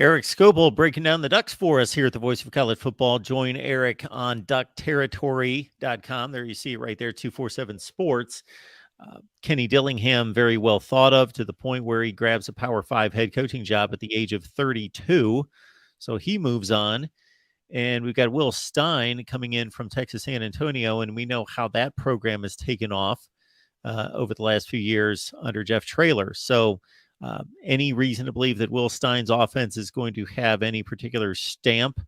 Eric Scoble breaking down the Ducks for us here at the Voice of College Football. Join Eric on duckterritory.com. There you see it right there, 247 Sports. Kenny Dillingham, very well thought of to the point where he grabs a Power 5 head coaching job at the age of 32. So he moves on. And we've got Will Stein coming in from Texas San Antonio, and we know how that program has taken off over the last few years under Jeff Traylor. So any reason to believe that Will Stein's offense is going to have any particular stamp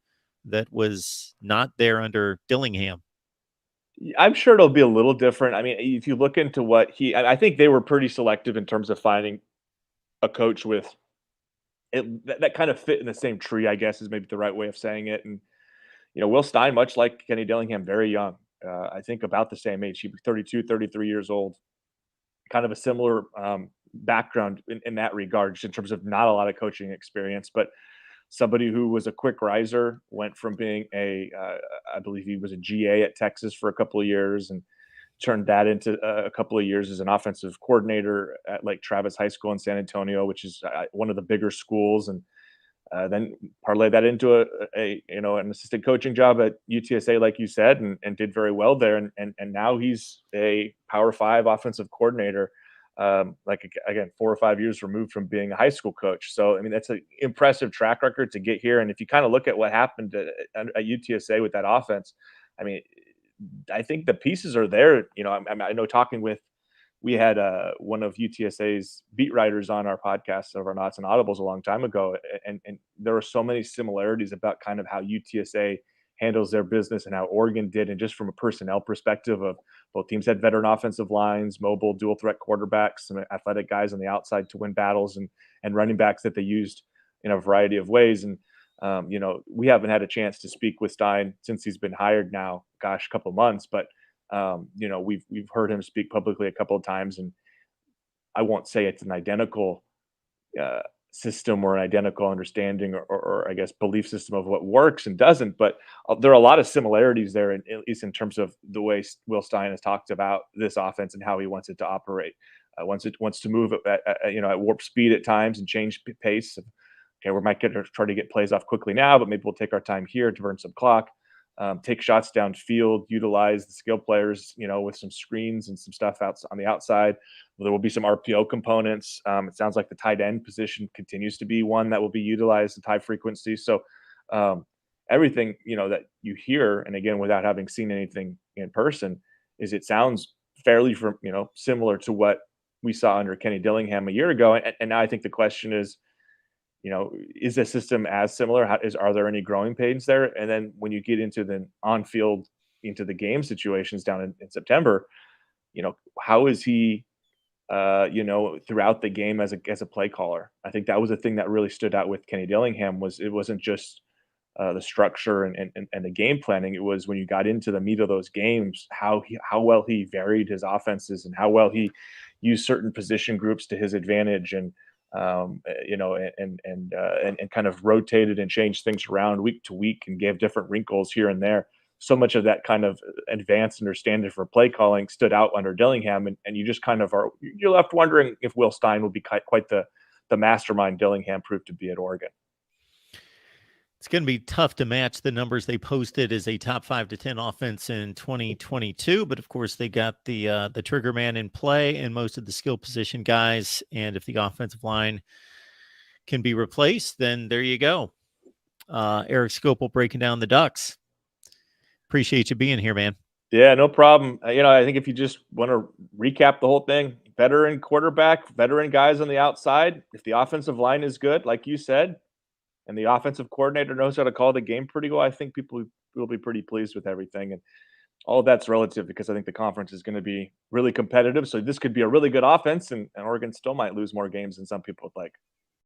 that was not there under Dillingham? I'm sure it'll be a little different. I mean, if you look into what I think they were pretty selective in terms of finding a coach with that kind of fit in the same tree, I guess is maybe the right way of saying it. And, Will Stein, much like Kenny Dillingham, very young. I think about the same age. He'd be 32, 33 years old. Kind of a similar background in that regard, just in terms of not a lot of coaching experience, but somebody who was a quick riser, went from being I believe he was a GA at Texas for a couple of years and turned that into a couple of years as an offensive coordinator at Lake Travis High School in San Antonio, which is one of the bigger schools, and then parlay that into an assistant coaching job at UTSA, like you said, and did very well there, and now he's a Power 5 offensive coordinator. Again, 4 or 5 years removed from being a high school coach. So, I mean, that's an impressive track record to get here. And if you kind of look at what happened at UTSA with that offense, I mean, I think the pieces are there. I know we had one of UTSA's beat writers on our podcast of our Knots and Audibles a long time ago. And there were so many similarities about kind of how UTSA handles their business and how Oregon did. And just from a personnel perspective of both teams had veteran offensive lines, mobile dual threat quarterbacks, some athletic guys on the outside to win battles, and running backs that they used in a variety of ways. And, we haven't had a chance to speak with Stein since he's been hired now, a couple of months, but we've heard him speak publicly a couple of times, and I won't say it's an identical system or an identical understanding or I guess belief system of what works and doesn't, but there are a lot of similarities there, at least in terms of the way Will Stein has talked about this offense and how he wants it to operate. It wants to move at warp speed at times and change pace. Okay, we might try to get plays off quickly now, but maybe we'll take our time here to burn some clock. Take shots downfield, utilize the skill players, with some screens and some stuff out on the outside. There will be some RPO components. It sounds like the tight end position continues to be one that will be utilized at high frequency. So everything, that you hear, and again, without having seen anything in person, is it sounds fairly similar to what we saw under Kenny Dillingham a year ago. And now I think the question is, is the system as similar? Are there any growing pains there? And then when you get into the on-field, into the game situations down in September, how is he, throughout the game as a play caller? I think that was the thing that really stood out with Kenny Dillingham. Was it wasn't just the structure and the game planning. It was when you got into the meat of those games, how well he varied his offenses and how well he used certain position groups to his advantage, and and kind of rotated and changed things around week to week and gave different wrinkles here and there. So much of that kind of advanced understanding for play calling stood out under Dillingham, and you just kind of you're left wondering if Will Stein will be quite the mastermind Dillingham proved to be at Oregon. It's going to be tough to match the numbers they posted as a top 5 to 10 offense in 2022. But of course, they got the trigger man in play and most of the skill position guys. And if the offensive line can be replaced, then there you go. Eric Scopel breaking down the Ducks. Appreciate you being here, man. Yeah, no problem. I think if you just want to recap the whole thing, veteran quarterback, veteran guys on the outside. If the offensive line is good, like you said, and the offensive coordinator knows how to call the game pretty well, I think people will be pretty pleased with everything. And all of that's relative because I think the conference is going to be really competitive. So this could be a really good offense, and Oregon still might lose more games than some people would like.